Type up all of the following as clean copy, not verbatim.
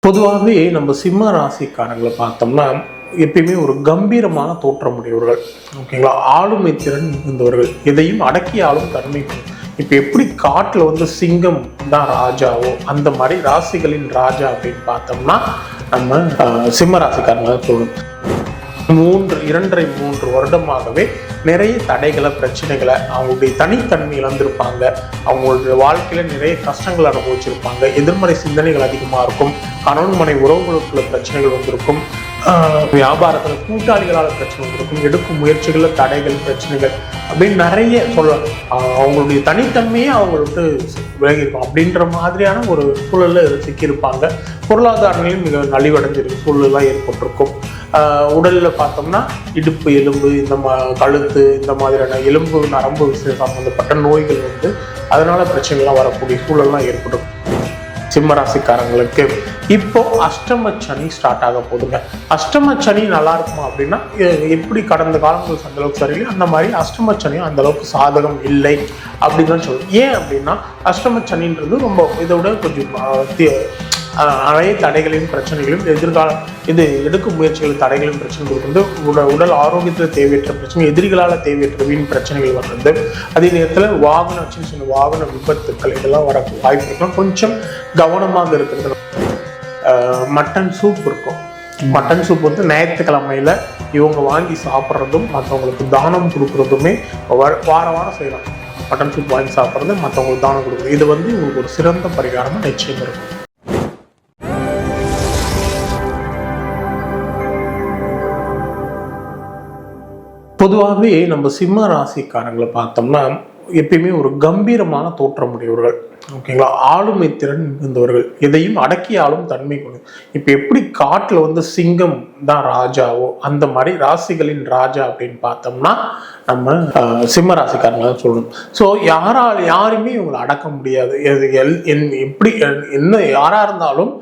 பொதுவாகவே நம்ம சிம்ம ராசிக்காரங்களை பார்த்தோம்னா எப்பயுமே ஒரு கம்பீரமான தோற்றம் உடையவர்கள். ஓகேங்களா? ஆளுமை திறன் இருந்தவர்கள், எதையும் அடக்கி ஆளும் தன்மை. இப்போ எப்படி காட்டில் சிங்கம் தான் ராஜாவோ அந்த மாதிரி ராசிகளின் ராஜா அப்படின்னு பார்த்தோம்னா நம்ம சிம்ம ராசிக்காரங்க தான் சொல்லணும். 2.5-3 வருடமாகவே நிறைய தடைகளை, பிரச்சனைகளை, அவங்களுடைய தனித்தன்மை இழந்திருப்பாங்க. அவங்களுடைய வாழ்க்கையில நிறைய கஷ்டங்கள் அனுபவிச்சிருப்பாங்க. எதிர்மறை சிந்தனைகள் அதிகமாக இருக்கும். கணவன் மனை உறவுகளுக்குள்ள பிரச்சனைகள் வந்திருக்கும். வியாபாரத்துல கூட்டாளிகளால் பிரச்சனை வந்திருக்கும். எடுக்கும் முயற்சிகள்ல தடைகள், பிரச்சனைகள் அப்படின்னு நிறைய அவங்களுடைய தனித்தன்மையே அவங்களுக்கு விலகிருக்கும். அப்படின்ற மாதிரியான ஒரு சூழல்ல சிக்கியிருப்பாங்க. பொருளாதாரங்களையும் மிக நலிவடைஞ்சிருக்கு சூழலாம் ஏற்பட்டிருக்கும். உடல்ல பார்த்தோம்னா இடுப்பு எலும்பு, இந்த கழுத்து, இந்த மாதிரியான எலும்பு நரம்பு விஷயம் சம்பந்தப்பட்ட நோய்கள் அதனால பிரச்சனைலாம் வரக்கூடிய சூழல்லாம் ஏற்படும். சிம்ம ராசிக்காரங்களுக்கு இப்போ அஷ்டம சனி ஸ்டார்ட் ஆக போதுங்க. அஷ்டம சனி நல்லா இருக்குமா அப்படின்னா, எப்படி கடந்த காலங்கள் அந்த அளவுக்கு சரியில்லை, அந்த மாதிரி அஷ்டம சனியும் அந்த அளவுக்கு சாதகம் இல்லை அப்படின்னு தான் சொல்லுவோம். ஏன் அப்படின்னா அஷ்டம சனின்றது ரொம்ப இதை விட கொஞ்சம் நிறைய தடைகளையும் பிரச்சனைகளையும் எடுக்கும் முயற்சிகள் தடைகளையும் பிரச்சனை கொடுக்குறது. உடல் ஆரோக்கியத்தில் தேவையற்ற பிரச்சனை, எதிரிகளால் தேவையற்ற வீண் பிரச்சனைகள் வர்றது. அதே நேரத்தில் சின்ன சின்ன வாகன விபத்துக்கள் இதெல்லாம் வர வாய்ப்பு இருக்கலாம். கொஞ்சம் கவனமாக இருக்கிறது. மட்டன் சூப் இருக்கும். மட்டன் சூப் ஞாயிற்றுக்கிழமையில இவங்க வாங்கி சாப்பிட்றதும் மற்றவங்களுக்கு தானம் கொடுக்குறதுமே வாரம் செய்யலாம். மட்டன் சூப் வாங்கி சாப்பிட்றது, மற்றவங்களுக்கு தானம் கொடுக்குறது, இது உங்களுக்கு ஒரு சிறந்த பரிகாரமாக நிச்சயம் இருக்கும். பொதுவாகவே நம்ம சிம்ம ராசிக்காரங்களை பார்த்தோம்னா எப்பயுமே ஒரு கம்பீரமான தோற்றம் உடையவர்கள். ஓகேங்களா? ஆளுமை திறன் இருந்தவர்கள், எதையும் அடக்கி ஆளும் தன்மை கொண்டு. இப்போ எப்படி காட்டில் சிங்கம் தான் ராஜாவோ அந்த மாதிரி ராசிகளின் ராஜா அப்படின்னு பார்த்தோம்னா நம்ம சிம்ம ராசிக்காரங்க தான் சொல்லணும். ஸோ யாருமே இவங்களை அடக்க முடியாது. எப்படி என்ன யாரா இருந்தாலும்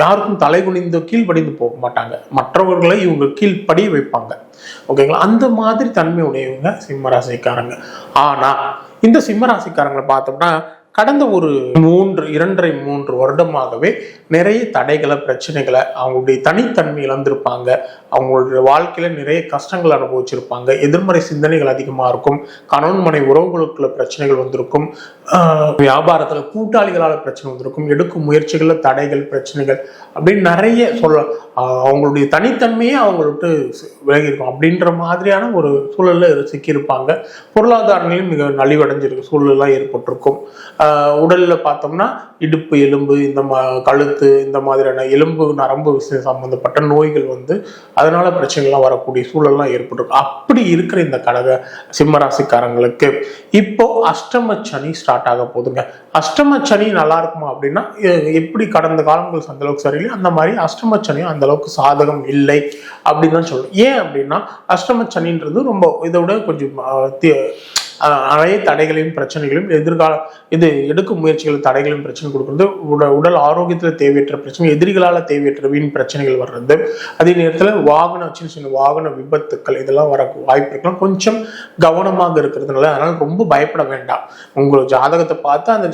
யாருக்கும் தலை குனிந்து கீழ்படிந்து போக மாட்டாங்க. மற்றவர்களை இவங்க கீழ்படிய வைப்பாங்க. ஓகேங்களா? அந்த மாதிரி தன்மை உடையவங்க சிம்மராசிக்காரங்க. ஆனா இந்த சிம்மராசிக்காரங்களை பார்த்தோம்னா கடந்த ஒரு 2.5-3 வருடமாகவே நிறைய தடைகளை, பிரச்சனைகளை, அவங்களுடைய தனித்தன்மை இழந்திருப்பாங்க. அவங்களுடைய வாழ்க்கையில நிறைய கஷ்டங்கள் அனுபவிச்சிருப்பாங்க. எதிர்மறை சிந்தனைகள் அதிகமாக இருக்கும். கணவன் மனை உறவுகளுக்குள்ள பிரச்சனைகள் வந்திருக்கும். வியாபாரத்துல கூட்டாளிகளால் பிரச்சனை வந்திருக்கும். எடுக்கும் முயற்சிகள்ல தடைகள், பிரச்சனைகள் அப்படின்னு நிறைய அவங்களுடைய தனித்தன்மையே அவங்களுக்கு விலகிருக்கும். அப்படின்ற மாதிரியான ஒரு சூழல்ல சிக்கியிருப்பாங்க. பொருளாதாரங்களையும் மிக நலிவடைஞ்சிருக்கு சூழலாம் ஏற்பட்டிருக்கும். உடல்ல பார்த்தோம்னா இடுப்பு எலும்பு, இந்த கழுத்து, இந்த மாதிரியான எலும்பு நரம்பு விஷயம் சம்பந்தப்பட்ட நோய்கள் அதனால பிரச்சனைகள்லாம் வரக்கூடிய சூழல்லாம் ஏற்பட்டிருக்கும். அப்படி இருக்கிற இந்த சிம்மராசிக்காரங்களுக்கு இப்போ அஷ்டம சனி ஸ்டார்ட் ஆக போதுங்க. அஷ்டம சனி நல்லா இருக்குமா அப்படின்னா, எப்படி கடந்த காலங்கள் அந்த அளவுக்கு சரியில்லை, அந்த மாதிரி அஷ்டம சனியும் அந்த அளவுக்கு சாதகம் இல்லை அப்படின்னு தான் சொல்லணும். ஏன் அப்படின்னா அஷ்டம சனின்றது ரொம்ப இதை விட கொஞ்சம் நிறைய தடைகளையும் பிரச்சனைகளையும் எடுக்கும் முயற்சிகள் தடைகளையும் பிரச்சனை கொடுக்குறது. உடல் ஆரோக்கியத்தில் தேவையற்ற பிரச்சனை, எதிரிகளால் தேவையற்ற வீண் பிரச்சனைகள் வர்றது. அதே நேரத்தில் சின்ன சின்ன வாகன விபத்துக்கள் இதெல்லாம் வர வாய்ப்பு இருக்கலாம். கொஞ்சம் கவனமாக இருக்கிறதுனால அதனால ரொம்ப பயப்பட வேண்டாம். உங்களோட ஜாதகத்தை பார்த்து அந்த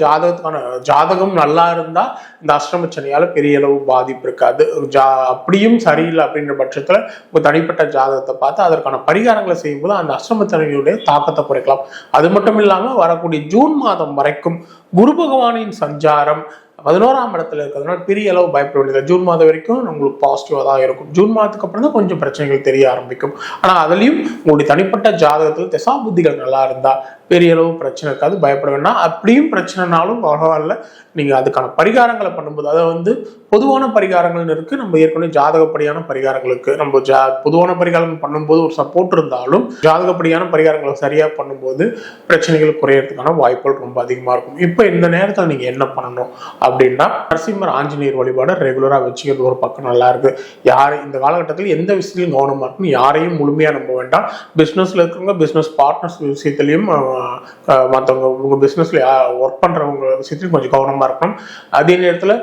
ஜாதகம் நல்லா இருந்தா இந்த அஷ்டம சனியால பெரிய அளவு பாதிப்பு இருக்காது. அப்படியும் சரியில்லை அப்படின்ற பட்சத்துல உங்க தனிப்பட்ட ஜாதகத்தை பார்த்து அதற்கான பரிகாரங்களை செய்யும்போது அந்த அஷ்டம சனியுடைய தாக்கத்தை குறைக்கலாம். அது மட்டும் இல்லாம வரக்கூடிய ஜூன் மாதம் வரைக்கும் குரு பகவானின் சஞ்சாரம் 11ஆம் இடத்துல இருக்கிறதுனால பெரிய அளவு பயப்பட வேண்டியது. ஜூன் மாதம் வரைக்கும் உங்களுக்கு பாசிட்டிவா தான் இருக்கும். ஜூன் மாதத்துக்கு அப்புறம் தான் கொஞ்சம் பிரச்சனைகள் தெரிய ஆரம்பிக்கும். ஆனா அதுலயும் உங்களுடைய தனிப்பட்ட ஜாதகத்துல திசா புத்திகள் நல்லா இருந்தா பெரிய அளவு பிரச்சனை இருக்காது, பயப்பட வேண்டாம். அப்படியும் பிரச்சனைனாலும் பரவாயில்ல, நீங்க அதுக்கான பரிகாரங்களை பண்ணும்போது அதை பொதுவான பரிகாரங்கள் இருக்கு. நம்ம ஏற்கனவே ஜாதகப்படியான பரிகாரங்களுக்கு நம்ம பொதுவான பரிகாரங்கள் பண்ணும்போது ஒரு சப்போர்ட் இருந்தாலும் ஜாதகப்படியான பரிகாரங்களை சரியா பண்ணும்போது பிரச்சனைகள் குறையறதுக்கான வாய்ப்புகள் ரொம்ப அதிகமா இருக்கும். இப்போ இந்த நேரத்தில் நீங்க என்ன பண்ணணும் அப்படின்னா, நரசிம்மர் ஆஞ்சநேயர் வழிபாடு ரெகுலரா வச்சுக்கிறது ஒரு பக்கம் நல்லா இருக்கு. இந்த காலகட்டத்தில் எந்த விஷயத்திலையும் கவனமா இருக்கும். யாரையும் முழுமையா நம்ப வேண்டாம். பிசினஸ்ல இருக்கிறவங்க பிசினஸ் பார்ட்னர்ஸ் விஷயத்திலையும் மற்றவங்க உங்க பிசினஸ்ல ஒர்க் பண்றவங்க விஷயத்திலையும் கொஞ்சம் கவனமா இருக்கணும். அதே நேரத்தில்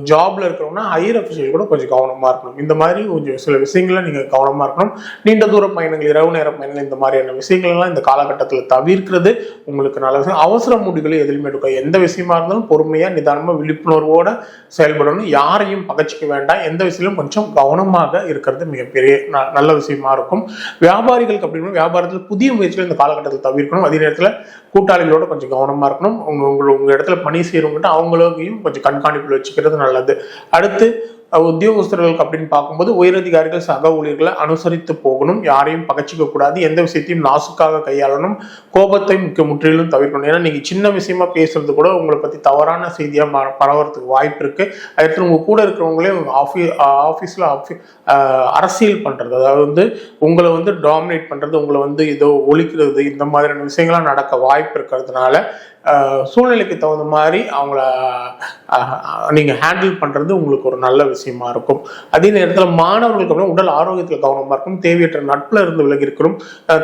ஜாப்ல இருக்கிறவங்கன்னா ஹையர் அஃபிஷியல் கூட கொஞ்சம் கவனமா இருக்கணும். இந்த மாதிரி கொஞ்சம் சில விஷயங்கள நீங்க கவனமா இருக்கணும். நீண்ட தூர பயணங்கள், இரவு நேர பயணங்கள், இந்த மாதிரியான விஷயங்கள் எல்லாம் இந்த காலகட்டத்தில் தவிர்க்கிறது உங்களுக்கு நல்ல விஷயம். அவசர முடிவுகளை எதிலுமே எடுக்க, எந்த விஷயமா இருந்தாலும் பொறுமையா நிதானமா விழிப்புணர்வோட செயல்படணும். யாரையும் பகச்சிக்க வேண்டாம். எந்த விஷயத்திலும் கொஞ்சம் கவனமாக இருக்கிறது மிகப்பெரிய நல்ல விஷயமா இருக்கும். வியாபாரிகளுக்கு அப்படின்னு வியாபாரத்தில் புதிய முயற்சிகள் இந்த காலகட்டத்தில் தவிர்க்கணும். அதே நேரத்தில் கூட்டாளிகளோட கொஞ்சம் கவனமா இருக்கணும். உங்க இடத்துல பணி செய்யறவங்கிட்ட அவங்களையும் கொஞ்சம் கண்காணிப்பில் வச்சுக்கிறது நல்லது. அடுத்து உத்தியோகஸ்தர்களுக்கு அப்படின்னு பார்க்கும்போது உயரதிகாரிகள் சக ஊழியர்களை அனுசரித்து போகணும். யாரையும் பகச்சிக்க கூடாது. எந்த விஷயத்தையும் நாசுக்காக கையாளணும். கோபத்தை முற்றிலும் தவிர்க்கணும். ஏன்னா நீங்க சின்ன விஷயமா பேசுறது கூட உங்களை பத்தி தவறான செய்தியா பரவறதுக்கு வாய்ப்பு இருக்கு. அடுத்து உங்க கூட இருக்கிறவங்களே ஆஃபீஸ்ல அரசியல் பண்றது, அதாவது உங்களை டாமினேட் பண்றது, உங்களை ஏதோ ஒழிக்கிறது, இந்த மாதிரியான விஷயங்கள்லாம் நடக்க வாய்ப்பு இருக்கிறதுனால சூழ்நிலைக்கு தகுந்த மாதிரி அவங்கள நீங்க ஹேண்டில் பண்றது உங்களுக்கு ஒரு நல்ல விஷயமா இருக்கும். அதே நேரத்தில் மாணவர்களுக்கு உடல் ஆரோக்கியத்தில் கவனமா இருக்கும். தேவையற்ற நட்புல இருந்து விலகி இருக்கணும்.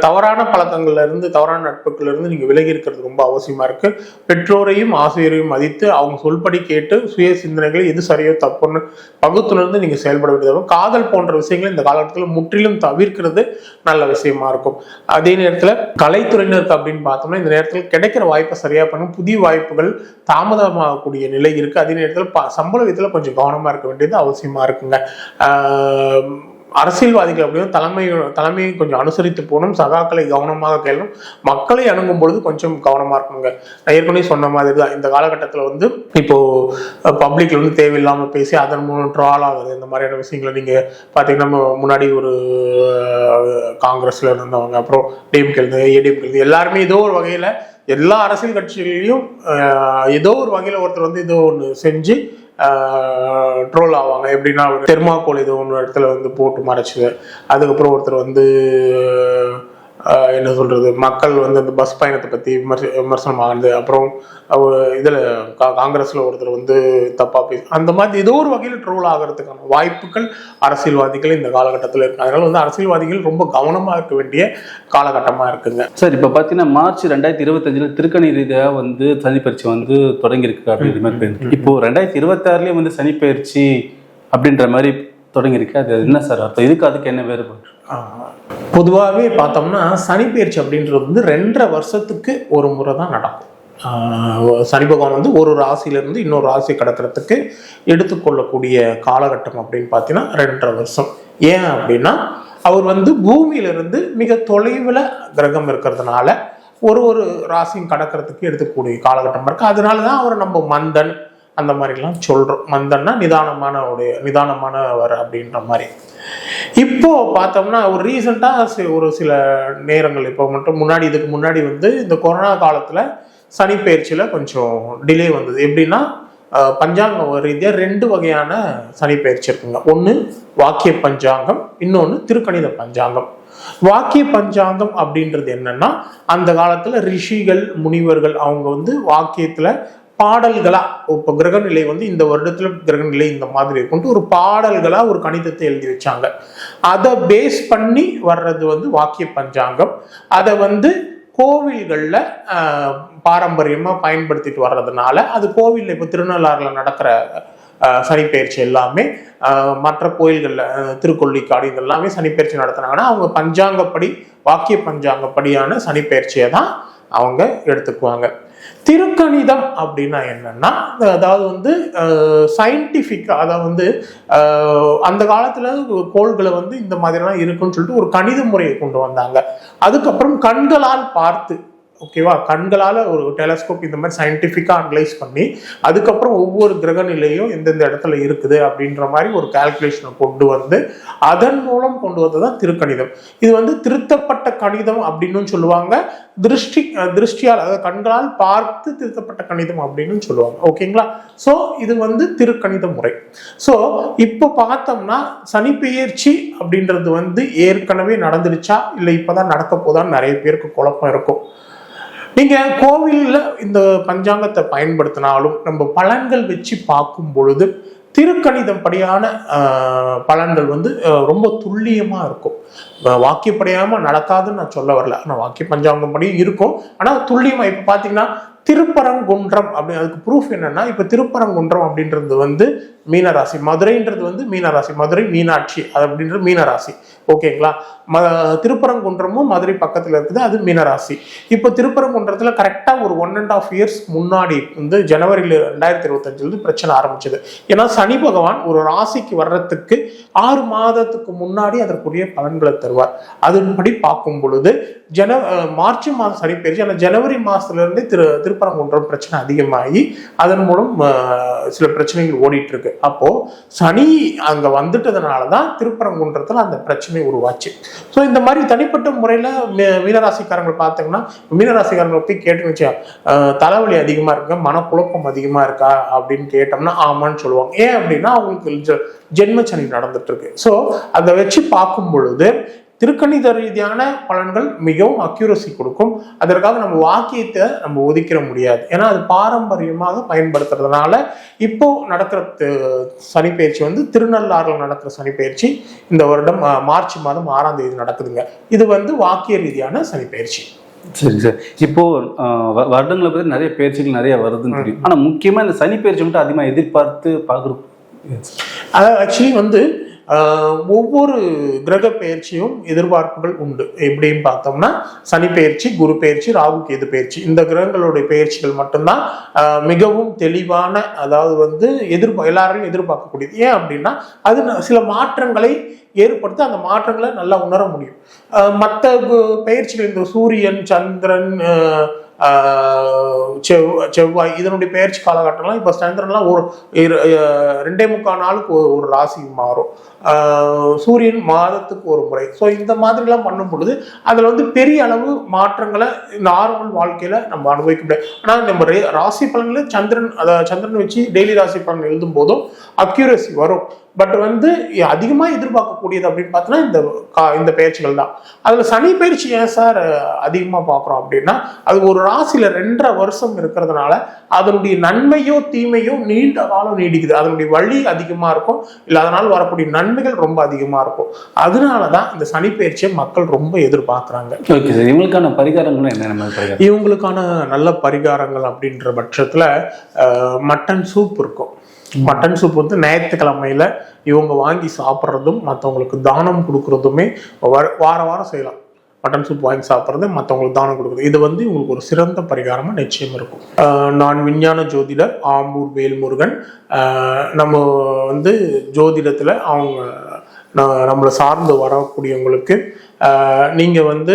தவறான பழக்கங்கள்ல இருந்து, தவறான நட்புகள்ல இருந்து நீங்க விலகி இருக்கிறது ரொம்ப அவசியமா இருக்கு. பெற்றோரையும் ஆசிரியரையும் மதித்து அவங்க சொல்படி கேட்டு சுய சிந்தனைகளை எது சரியோ தப்புன்னு பகுத்துணர்ந்து நீங்க செயல்பட வேண்டியது. காதல் போன்ற விஷயங்களை இந்த காலகட்டத்தில் முற்றிலும் தவிர்க்கிறது நல்ல விஷயமா இருக்கும். அதே நேரத்தில் கலைத்துறையினருக்கு அப்படின்னு பார்த்தோம்னா இந்த நேரத்தில் கிடைக்கிற வாய்ப்பை சரியா பண்ணும். புதிய வாய்ப்புகள் தாமதமாகக்கூடிய நிலை இருக்கு. அதே நேரத்தில் சம்பள விதத்துல கொஞ்சம் கவனமா இருக்க வேண்டியது அவசியமா இருக்குங்க. அரசியல்வாதிகள் அப்படின்னா தலைமையை கொஞ்சம் அனுசரித்து போகணும். சகாக்களை கவனமாக கேள்ணும். மக்களை அணுகும் பொழுது கொஞ்சம் கவனமா இருக்கணுங்க. நான் ஏற்கனவே சொன்ன மாதிரி தான் இந்த காலகட்டத்தில் இப்போ பப்ளிக்ல தேவையில்லாம பேசி அதன் மூலம் ட்ரால் ஆகுது. இந்த மாதிரியான விஷயங்களை நீங்க பாத்தீங்கன்னா முன்னாடி ஒரு காங்கிரஸ்ல இருந்தவங்க, அப்புறம் டிஎம்கே இருந்து, ஏடிஎம்கே இருந்து, எல்லாருமே ஏதோ ஒரு வகையில எல்லா அரசியல் கட்சிகளையும் ஏதோ ஒரு வகையில ஒருத்தர் ஏதோ ஒன்று செஞ்சு ட்ரோல் ஆவாங்க. எப்படின்னா தெர்மாக்கோல் ஏதோ ஒன்று இடத்துல போட்டு மறைச்சு, அதுக்கப்புறம் ஒருத்தர் என்ன சொல்றது, மக்கள் அந்த பஸ் பயணத்தை பத்தி விமர்சனம் ஆகுது. அப்புறம் இதுல காங்கிரஸ்ல ஒருத்தர் தப்பா பேச, அந்த மாதிரி ஏதோ ஒரு வகையில் ட்ரோல் ஆகிறதுக்கான வாய்ப்புகள் அரசியல்வாதிகள் இந்த காலகட்டத்தில் இருக்கு. அதனால அரசியல்வாதிகள் ரொம்ப கவனமா இருக்க வேண்டிய காலகட்டமா இருக்குங்க. சார், இப்ப பாத்தீங்கன்னா மார்ச் 2025 திருக்கணி ரீதியா சனிப்பயிற்சி தொடங்கியிருக்கு அப்படின்ற மாதிரி. இப்போ 2026லயே சனிப்பயிற்சி அப்படின்ற மாதிரி தொடங்கியிருக்கு. அது என்ன சார் அர்த்தம்? அதுக்கு என்ன வேறுபாடு? பொதுவாகவே பார்த்தோம்னா சனிப்பெயர்ச்சி அப்படின்றது 2.5 வருஷத்துக்கு ஒரு முறை தான் நடக்கும். சனி பகவான் ஒரு ராசியிலிருந்து இன்னொரு ராசி கடக்கிறதுக்கு எடுத்துக்கொள்ளக்கூடிய காலகட்டம் அப்படின்னு பார்த்தீங்கன்னா 2.5 வருஷம். ஏன் அப்படின்னா அவர் பூமியிலிருந்து மிக தொலைவில் கிரகம் இருக்கிறதுனால ஒரு ராசியும் கடக்கிறதுக்கு எடுத்துக்கூடிய காலகட்டம் இருக்கு. அதனாலதான் அவர் நம்ம மந்தன் அந்த மாதிரிலாம் சொல்றோம். மந்தன்னா நிதானமானவர் அப்படின்ற மாதிரி. இப்போ பார்த்தோம்னா ஒரு ரீசெண்டா ஒரு சில நேரங்கள் இப்போ முன்னாடி இதுக்கு முன்னாடி இந்த கொரோனா காலத்துல சனி பயிற்சியில கொஞ்சம் டிலே வந்தது. எப்படின்னா பஞ்சாங்க ரீதியா 2 வகையான சனி பயிற்சி இருக்குங்க. ஒன்று வாக்கிய பஞ்சாங்கம், இன்னொன்று திருக்கணித பஞ்சாங்கம். வாக்கிய பஞ்சாங்கம் அப்படின்றது என்னன்னா அந்த காலத்துல ரிஷிகள் முனிவர்கள் அவங்க வாக்கியத்துல பாடல்களா, இப்போ கிரகநிலை இந்த வருடத்துல கிரகநிலை இந்த மாதிரி இருக்கும் ஒரு பாடல்களா ஒரு கணிதத்தை எழுதி வச்சாங்க. அதை பேஸ் பண்ணி வர்றது வாக்கிய பஞ்சாங்கம். அதை கோவில்கள்ல பாரம்பரியமா பயன்படுத்திட்டு வர்றதுனால அது கோவில்ல இப்போ திருநள்ளாறுல நடக்கிற சனிப்பெயர்ச்சி எல்லாமே மற்ற கோயில்கள்ல திருக்கொள்ளிக்காடு இதெல்லாமே சனிப்பெயர்ச்சி நடத்தினாங்கன்னா அவங்க பஞ்சாங்கப்படி வாக்கிய பஞ்சாங்கப்படியான சனிப்பெயர்ச்சியை தான் அவங்க எடுத்துக்குவாங்க. திருக்கணிதம் அப்படின்னா என்னன்னா அதாவது சயின்டிபிக்கா, அதாவது அந்த காலத்துல கோள்களை இந்த மாதிரிலாம் இருக்குன்னு சொல்லிட்டு ஒரு கணித முறையை கொண்டு வந்தாங்க. அதுக்கப்புறம் கண்களால் பார்த்து, ஓகேவா, கண்களால ஒரு டெலஸ்கோப் இந்த மாதிரி சயின்டிஃபிக்கா அனலைஸ் பண்ணி அதுக்கப்புறம் ஒவ்வொரு கிரக நிலையும் எந்தெந்த இடத்துல இருக்குது அப்படின்ற மாதிரி ஒரு கால்குலேஷனை கொண்டு அதன் மூலம் கொண்டு வந்ததுதான் திருக்கணிதம். இது திருத்தப்பட்ட கணிதம் அப்படின்னு சொல்லுவாங்க. திருஷ்டியால், அதாவது கண்களால் பார்த்து திருத்தப்பட்ட கணிதம் அப்படின்னு சொல்லுவாங்க. ஓகேங்களா? ஸோ இது திருக்கணித முறை. ஸோ இப்போ பார்த்தோம்னா சனிப்பெயர்ச்சி அப்படின்றது ஏற்கனவே நடந்துடுச்சா இல்லை இப்பதான் நடக்க போதான்னு நிறைய பேருக்கு குழப்பம் இருக்கும். நீங்க கோவில்ல இந்த பஞ்சாங்கத்தை பயன்படுத்தினாலும் நம்ம பலன்கள் வச்சு பார்க்கும் பொழுது திருக்கணிதம் படியான பலன்கள் ரொம்ப துல்லியமா இருக்கும். வாக்கியப்படியாம நடக்காதுன்னு நான் சொல்ல வரல, ஆனா வாக்கிய பஞ்சாங்கம் படி இருக்கும். ஆனா துல்லியமா இப்ப பாத்தீங்கன்னா திருப்பரங்குன்றம் அதுக்கு ப்ரூஃப் என்னன்னா, இப்ப திருப்பரங்குன்றம் அப்படின்றது வந்து மீனராசி, மதுரைன்றது வந்து மீனராசி, மதுரை மீனாட்சி அப்படின்றது மீனராசி. ஓகேங்களா? திருப்பரங்குன்றமும் மதுரை பக்கத்துல இருக்குது, அது மீனராசி. இப்போ திருப்பரங்குன்றத்துல கரெக்டா ஒரு 1.5 years முன்னாடி வந்து ஜனவரியில 2025 பிரச்சனை ஆரம்பிச்சது. ஏன்னா சனி பகவான் ஒரு ராசிக்கு வர்றதுக்கு 6 மாதத்துக்கு முன்னாடி அதற்குரிய பலன்களை தருவார். அதன்படி பார்க்கும் பொழுது மார்ச் மாதம் சனி பெயர்ச்சி, ஆனால் ஜனவரி மாசத்துல இருந்து திருப்பரங்குன்றம் பிரச்சனை அதிகமாகி அதன் மூலம் சில பிரச்சனைகள் ஓடிட்டு இருக்கு. அப்போ சனி அங்க வந்துட்டதுனாலதான் திருப்பரங்குன்றத்துல அந்த பிரச்சனை உருவாச்சு. ஸோ இந்த மாதிரி தனிப்பட்ட முறையில மீனராசிக்காரங்களை பார்த்தீங்கன்னா, மீனராசிக்காரங்களை போய் கேட்டுன்னு வச்சா தலைவலி அதிகமா இருக்கு, மனக்குழப்பம் அதிகமா இருக்கா அப்படின்னு கேட்டோம்னா ஆமான்னு சொல்லுவாங்க. ஏன் அப்படின்னா அவங்களுக்கு ஜென்ம சனி நடந்துட்டு இருக்கு. ஸோ அதை வச்சு பார்க்கும் பொழுது திருக்கணித ரீதியான பலன்கள் மிகவும் அக்யூரசி கொடுக்கும். அதற்காக நம்ம வாக்கியத்தை நம்ம ஒதுக்கிட முடியாது. ஏன்னா அது பாரம்பரியமாக பயன்படுத்துறதுனால இப்போ நடக்கிற சனி பயிற்சி வந்து திருநள்ளாறுல நடக்கிற சனி பயிற்சி இந்த வருடம் மார்ச் மாதம் 6ஆம் தேதி நடக்குதுங்க. இது வந்து வாக்கிய ரீதியான சனி பயிற்சி. சரி சார், இப்போ வருடங்களை பற்றி நிறைய பயிற்சிகள் நிறைய வருதுன்னு தெரியும். ஆனா முக்கியமா இந்த சனி பயிற்சி மட்டும் அதிகமா எதிர்பார்த்து பார்க்குறோம். அதாவது ஆக்சுவலி வந்து ஒவ்வொரு கிரக பயிற்சியும் எதிர்பார்ப்புகள் உண்டு. எப்படின்னு பார்த்தோம்னா சனி பயிற்சி, குரு பயிற்சி, ராகு கேது பயிற்சி, இந்த கிரகங்களுடைய பயிற்சிகள் மட்டும்தான் மிகவும் தெளிவான, அதாவது வந்து எல்லாரையும் எதிர்பார்க்கக்கூடியது. ஏன் அப்படின்னா அது சில மாற்றங்களை ஏற்படுத்தி அந்த மாற்றங்களை நல்லா உணர முடியும். மற்ற பயிற்சிகள் இந்த சூரியன், சந்திரன், செவ்வாய் இதனுடைய பயிற்சி காலகட்டம்லாம் இப்போ சந்திரன்லாம் ஒரு 2.25 நாளுக்கு ஒரு ராசி மாறும், சூரியன் மாதத்துக்கு ஒரு முறை. ஸோ இந்த மாதிரிலாம் பண்ணும் பொழுது அதில் வந்து பெரிய அளவு மாற்றங்களை நார்மல் வாழ்க்கையில நம்ம அனுபவிக்க முடியாது. ஆனால் நம்ம ராசி பலன்களை சந்திரன் வச்சு டெய்லி ராசி பலன் எழுதும் போதும் அக்யூரசி வரும். பட் வந்து அதிகமாக எதிர்பார்க்கக்கூடியது அப்படின்னு பார்த்தோன்னா இந்த பயிற்சிகள் தான். அதில் சனி பயிற்சி ஏன் சார் அதிகமாக பார்க்குறோம் அப்படின்னா, அது ஒரு ராசியில் 2.5 வருஷம் இருக்கிறதுனால அதனுடைய நன்மையோ தீமையோ நீண்ட காலம் நீடிக்குது. அதனுடைய வழி அதிகமாக இருக்கும், இல்லை அதனால் வரக்கூடிய நன்மைகள் ரொம்ப அதிகமாக இருக்கும். அதனால தான் இந்த சனி பயிற்சியை மக்கள் ரொம்ப எதிர்பார்க்குறாங்க. ஓகே சார், இவங்களுக்கான பரிகாரங்களும் என்ன? இவங்களுக்கான நல்ல பரிகாரங்கள் அப்படின்ற பட்சத்தில் மட்டன் சூப் இருக்கும். மட்டன் சூப் வந்து ஞாயிற்றுக்கிழமையில இவங்க வாங்கி சாப்பிட்றதும் மற்றவங்களுக்கு தானம் கொடுக்கறதுமே வாரம் செய்யலாம். மட்டன் சூப் வாங்கி சாப்பிட்றது, மற்றவங்களுக்கு தானம் கொடுக்குறது, இது வந்து இவங்களுக்கு ஒரு சிறந்த பரிகாரமாக நிச்சயம் இருக்கும். நான் விஞ்ஞான ஜோதிடர் ஆம்பூர் வேல்முருகன். நம்ம வந்து ஜோதிடத்தில் நம்மளை சார்ந்து வரக்கூடியவங்களுக்கு நீங்கள் வந்து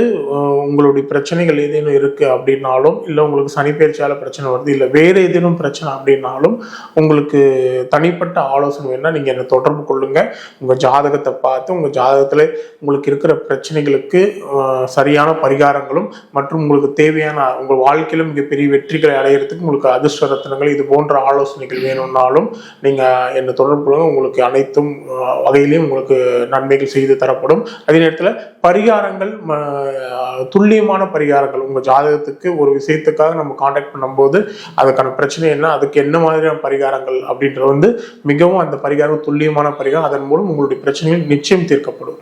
உங்களுடைய பிரச்சனைகள் ஏதேனும் இருக்குது அப்படின்னாலும், இல்லை உங்களுக்கு சனிப்பெயர்ச்சியால் பிரச்சனை வருது, இல்லை வேறு ஏதேனும் பிரச்சனை அப்படின்னாலும் உங்களுக்கு தனிப்பட்ட ஆலோசனை வேணால் நீங்கள் என்னை தொடர்பு கொள்ளுங்கள். உங்கள் ஜாதகத்தை பார்த்து உங்கள் ஜாதகத்தில் உங்களுக்கு இருக்கிற பிரச்சனைகளுக்கு சரியான பரிகாரங்களும் மற்றும் உங்களுக்கு தேவையான உங்கள் வாழ்க்கையில் மிகப்பெரிய வெற்றிகளை அடையிறதுக்கு உங்களுக்கு அதிர்ஷ்ட ரத்தினங்கள் இது போன்ற ஆலோசனைகள் வேணும்னாலும் நீங்கள் என்னை தொடர்பு கொள்ளுங்கள். உங்களுக்கு அனைத்தும் வகையிலையும் உங்களுக்கு நன்மைகள் செய்து தரப்படும். அதே நேரத்தில் பரிகாரங்கள், துல்லியமான பரிகாரங்கள், உங்கள் ஜாதகத்துக்கு ஒரு விஷயத்துக்காக நம்ம காண்டாக்ட் பண்ணும்போது அதுக்கான பிரச்சனை என்ன, அதுக்கு என்ன மாதிரியான பரிகாரங்கள் அப்படின்றது வந்து மிகவும் அந்த பரிகாரம் துல்லியமான பரிகாரம். அதன் மூலம் உங்களுடைய பிரச்சனைகள் நிச்சயம் தீர்க்கப்படும்.